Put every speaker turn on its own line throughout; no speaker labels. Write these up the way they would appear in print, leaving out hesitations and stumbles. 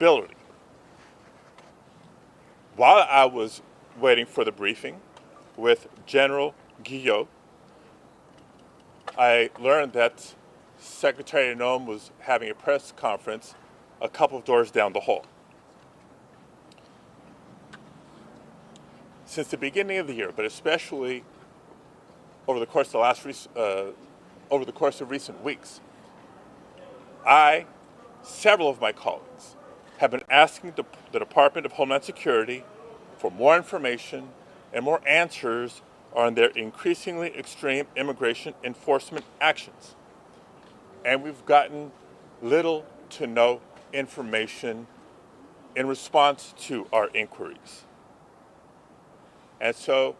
ability. While I was waiting for the briefing with General Guillot, I learned that Secretary Noem was having a press conference a couple of doors down the hall. Since the beginning of the year, but especially over the course of recent weeks, several of my colleagues, have been asking the Department of Homeland Security for more information and more answers on their increasingly extreme immigration enforcement actions. And we've gotten little to no information in response to our inquiries. And so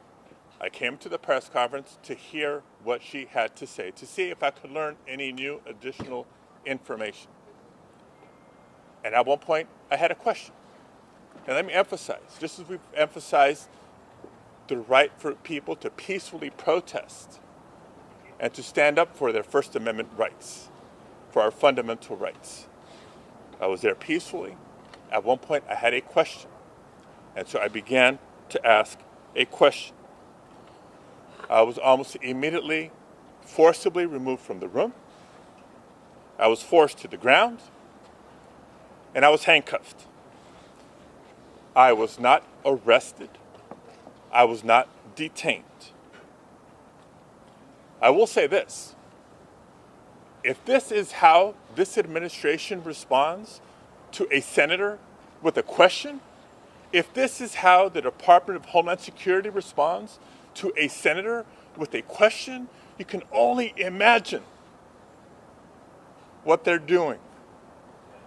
I came to the press conference to hear what she had to say, to see if I could learn any new additional information. And at one point, I had a question. And let me emphasize, just as we've emphasized the right for people to peacefully protest and to stand up for their First Amendment rights, for our fundamental rights. I was there peacefully. At one point, I had a question. And so I began to ask a question. I was almost immediately forcibly removed from the room. I was forced to the ground, and I was handcuffed. I was not arrested. I was not detained. I will say this. If this is how this administration responds to a senator with a question, if this is how the Department of Homeland Security responds to a senator with a question, you can only imagine what they're doing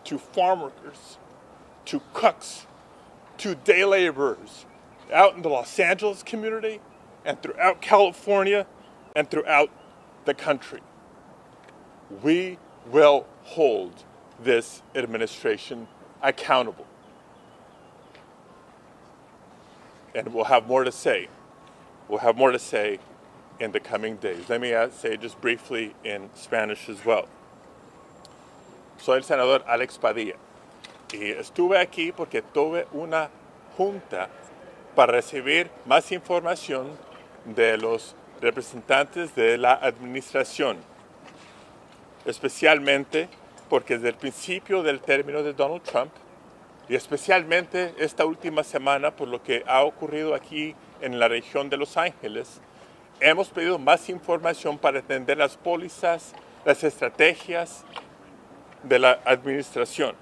to farm workers, to cooks, to day laborers out in the Los Angeles community and throughout California and throughout the country. We will hold this administration accountable. And we'll have more to say. We'll have more to say in the coming days. Let me say just briefly in Spanish as well. Soy el senador Alex Padilla y estuve aquí porque tuve una junta para recibir más información de los representantes de la administración, especialmente porque desde el principio del término de Donald Trump y especialmente esta última semana por lo que ha ocurrido aquí en la región de Los Ángeles, hemos pedido más información para entender las pólizas, las estrategias de la administración.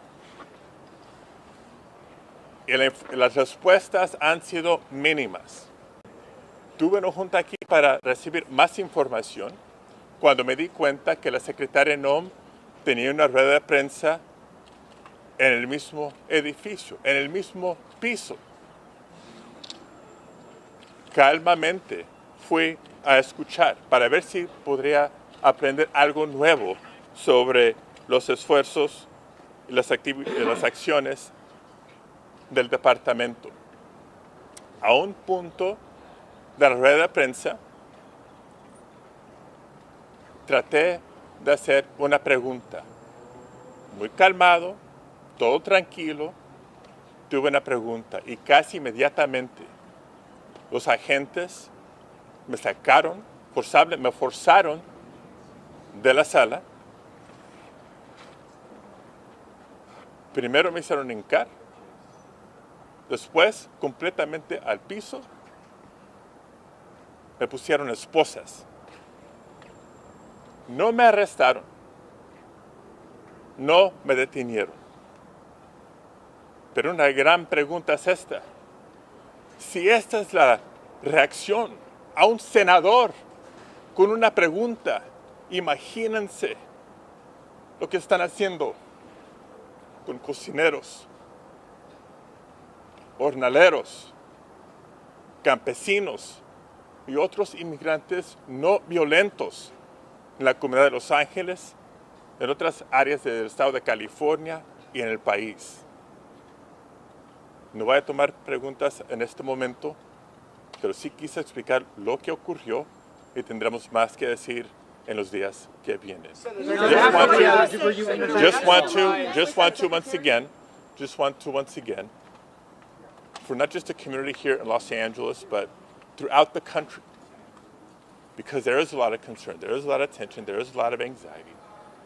Y las respuestas han sido mínimas. Tuve una junta aquí para recibir más información cuando me di cuenta que la secretaria Noem tenía una rueda de prensa en el mismo edificio, en el mismo piso. Calmamente fui a escuchar para ver si podría aprender algo nuevo sobre los esfuerzos y las acciones del departamento. A un punto de la rueda de prensa, traté de hacer una pregunta. Muy calmado, todo tranquilo, tuve una pregunta y casi inmediatamente los agentes me sacaron, me forzaron de la sala. Primero me hicieron hincar, después completamente al piso me pusieron esposas. No me arrestaron, no me detenieron. Pero una gran pregunta es esta. Si esta es la reacción a un senador con una pregunta, imagínense lo que están haciendo con cocineros, jornaleros, campesinos y otros inmigrantes no violentos en la comunidad de Los Ángeles, en otras áreas del estado de California y en el país. No voy a tomar preguntas en este momento, pero sí quise explicar lo que ocurrió y tendremos más que decir en los días que vienen. Just want to once again just want to once again, for not just the community here in Los Angeles, but throughout the country, because there is a lot of concern, there is a lot of tension, there is a lot of anxiety,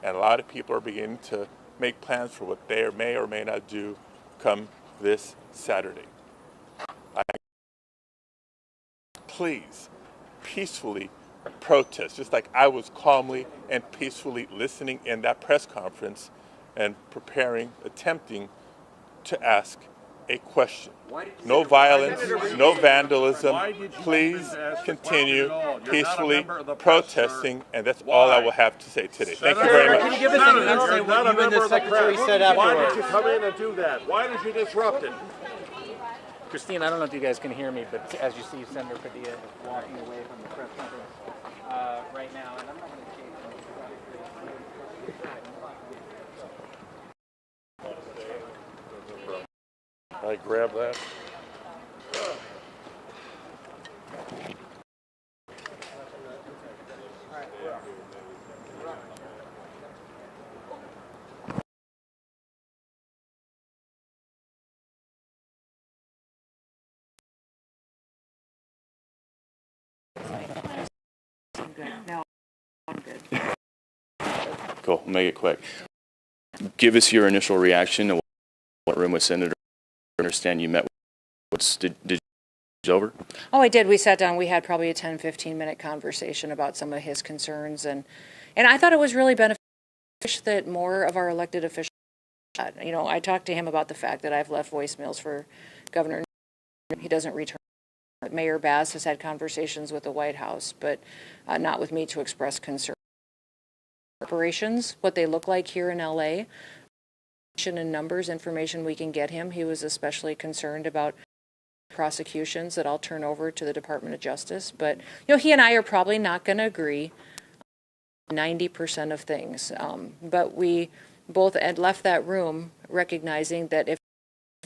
and a lot of people are beginning to make plans for what they may or may not do come this Saturday. Please, peacefully protest, just like I was calmly and peacefully listening in that press conference and preparing, attempting to ask a question. No violence, no vandalism. Please continue peacefully protesting, and that's all I will have to say today. Thank you very much.
Can you give us an insight what you and the Secretary said afterwards?
Why did you come in and do that? Why did you disrupt it?
Christine, I don't know if you guys can hear me, but as you see, Senator Padilla is walking away from the press conference right now, and I'm not going to take
I grab that.
No, I'm good.
Cool. We'll make it quick. Give us your initial reaction to what room with Senator. I understand you met with. Did you over?
Oh, I did. We sat down. We had probably a 10, 15-minute conversation about some of his concerns, and I thought it was really beneficial that more of our elected officials. You know, I talked to him about the fact that I've left voicemails for Governor. He doesn't return. Mayor Bass has had conversations with the White House, but not with me to express concern. Operations, what they look like here in LA, and numbers, information we can get him. He was especially concerned about prosecutions that I'll turn over to the Department of Justice. But, you know, he and I are probably not going to agree on 90% of things. But we both had left that room recognizing that if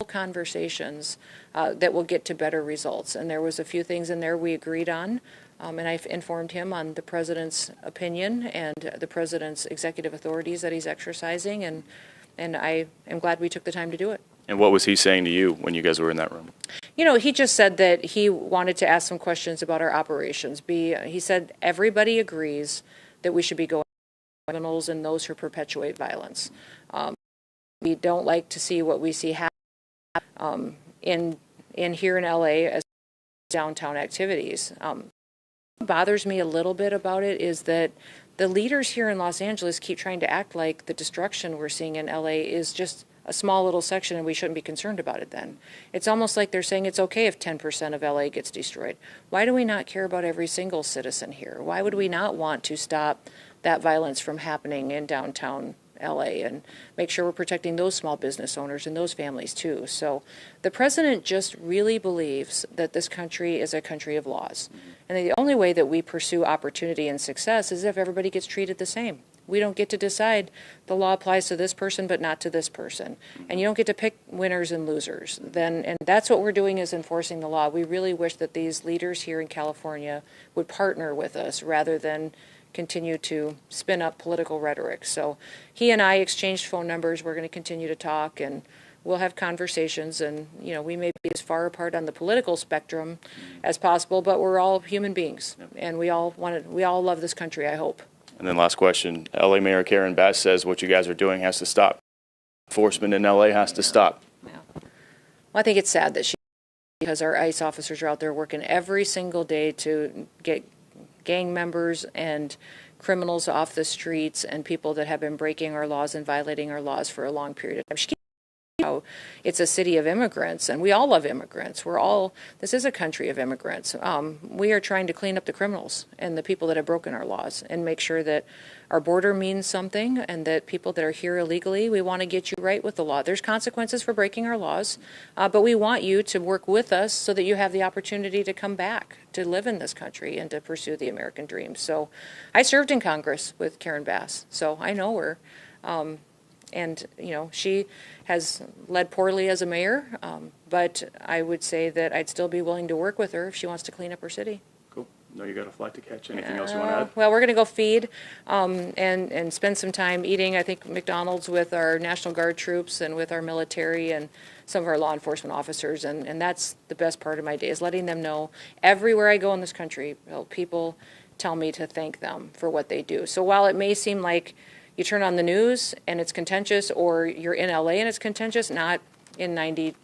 conversations that will get to better results. And there was a few things in there we agreed on. And I've informed him on the president's opinion and the president's executive authorities that he's exercising. And I am glad we took the time to do it.
And what was he saying to you when you guys were in that room?
You know, he just said that he wanted to ask some questions about our operations. He said everybody agrees that we should be going after criminals and those who perpetuate violence. We don't like to see what we see happen in here in LA as downtown activities. What bothers me a little bit about it is that the leaders here in Los Angeles keep trying to act like the destruction we're seeing in LA is just a small little section and we shouldn't be concerned about it then. It's almost like they're saying it's okay if 10% of LA gets destroyed. Why do we not care about every single citizen here? Why would we not want to stop that violence from happening in downtown LA and make sure we're protecting those small business owners and those families too? So the president just really believes that this country is a country of laws. And the only way that we pursue opportunity and success is if everybody gets treated the same. We don't get to decide the law applies to this person but not to this person. And you don't get to pick winners and losers. And that's what we're doing is enforcing the law. We really wish that these leaders here in California would partner with us rather than continue to spin up political rhetoric. So he and I exchanged phone numbers. We're going to continue to talk and we'll have conversations, and you know, we may be as far apart on the political spectrum as possible, but we're all human beings and we all love this country, I hope.
And then last question, LA Mayor Karen Bass says what you guys are doing has to stop. Enforcement in LA has to stop.
Yeah. Well, I think it's sad that because our ICE officers are out there working every single day to get gang members and criminals off the streets and people that have been breaking our laws and violating our laws for a long period of time. It's a city of immigrants, and we all love immigrants. This is a country of immigrants. We are trying to clean up the criminals and the people that have broken our laws and make sure that our border means something and that people that are here illegally, we want to get you right with the law. There's consequences for breaking our laws, but we want you to work with us so that you have the opportunity to come back, to live in this country and to pursue the American dream. So I served in Congress with Karen Bass, so I know her. And, you know, she has led poorly as a mayor, but I would say that I'd still be willing to work with her if she wants to clean up her city.
Cool. know you got a flight to catch. Anything else you want to add?
Well, we're going to go feed and spend some time eating, I think, McDonald's with our National Guard troops and with our military and some of our law enforcement officers. And that's the best part of my day, is letting them know everywhere I go in this country, people tell me to thank them for what they do. So while it may seem like you turn on the news and it's contentious, or you're in LA and it's contentious, not in 98%